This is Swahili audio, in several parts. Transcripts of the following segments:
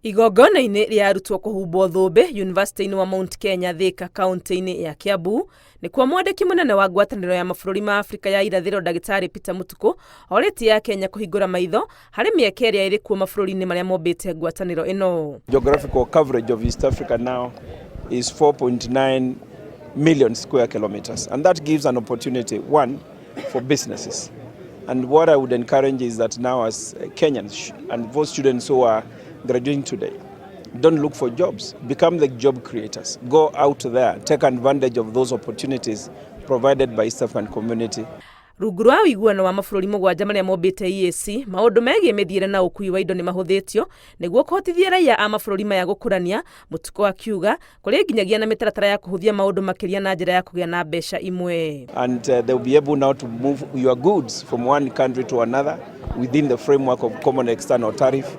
Igongona-inĩ rĩa arutwo kũhumbwo thũmbĩ University-inĩ wa Mount Kenya Thika kaunti-inĩ ya Kiambu nĩkuo mwandĩki mũnene wa ngwatanĩro ya mabũrũri ma Afrika ya irathĩro Ndagĩtarĩ Peter Mũtukũ orĩtie ya Kenya kũhingũra maitho harĩ mĩeke ĩrĩa ĩrĩ kuo mabũrũri-inĩ marĩa mombĩte ngwatanĩro ĩno. Geographical coverage of East Africa now is 4.9 million square kilometers, and that gives an opportunity, one, for businesses. And what I would encourage is that now as Kenyans and those students who are graduating today, don't look for jobs, become the job creators. Go out there, take advantage of those opportunities provided by East African community. Rungu rwa ũiguano wa mabũrũri mũgwanja marĩa mombĩte EAC, maũndũ megiĩ mĩthiĩre na ũkui wa indo nĩ mahũthĩtio nĩguo kũhotithia raia a mabũrũri maya gũkũrania, Mũtukũ akiuga, kũrĩ nginyagia na mĩtaratara ya kũhũthia maũndũ makĩria na njĩra ya kũgĩa na mbeca imwe. And they'll be able now to move your goods from one country to another within the framework of common external tariff,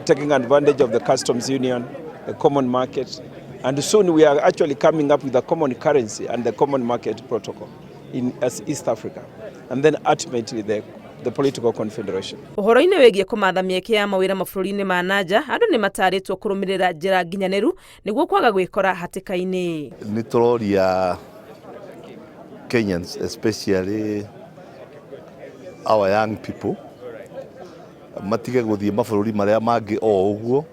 taking advantage of the customs union, the common market, and soon we are actually coming up with a common currency and the common market protocol in East Africa, and then ultimately the political confederation. Ũhoro-inĩ wĩgiĩ kũmatha mĩeke ya mawĩra mabũrũri-inĩ ma nanja, andũ nĩ matarĩtwo kũrũmĩrĩra njĩra nginyanĩru nĩguo kwaga gwĩkora hatĩka-inĩ. Nĩ tũroria Kenyans, especially our young people, matige gũthiĩ mabũrũri marĩa mangĩ o ũguo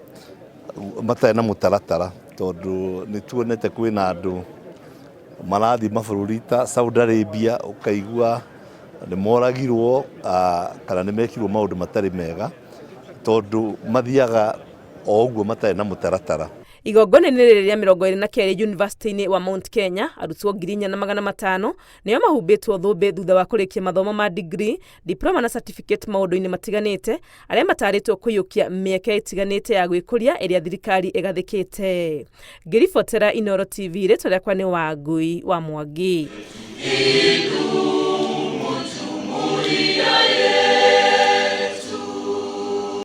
matarĩ na mũtaratara, tondũ nĩ tuonete kwĩna andũ marathiĩ mabũrũri ta Saudi Arabia ũkaigua nĩ moragirwo kana nĩ mekirwo maũndũ matarĩ mega tondũ mathiaga o ũguo matarĩ na mũtaratara. Igongona-inĩ rĩrĩa 22 University-inĩ wa Mount Kenya, arutwo 4,500 nĩo mahumbĩtwo thũmbĩ thutha wa kũrĩkia mathomo ma degree, diploma na certificate maũndũ-inĩ matiganĩte, arĩa matarĩtwo kũiyũkia mĩeke ĩtiganĩte ya gwĩkũria ĩrĩa thirikari ĩgathĩkĩte. Ngĩribotera Inooro TV, rĩtwa rĩakwa nĩ Wangui wa Mwangi.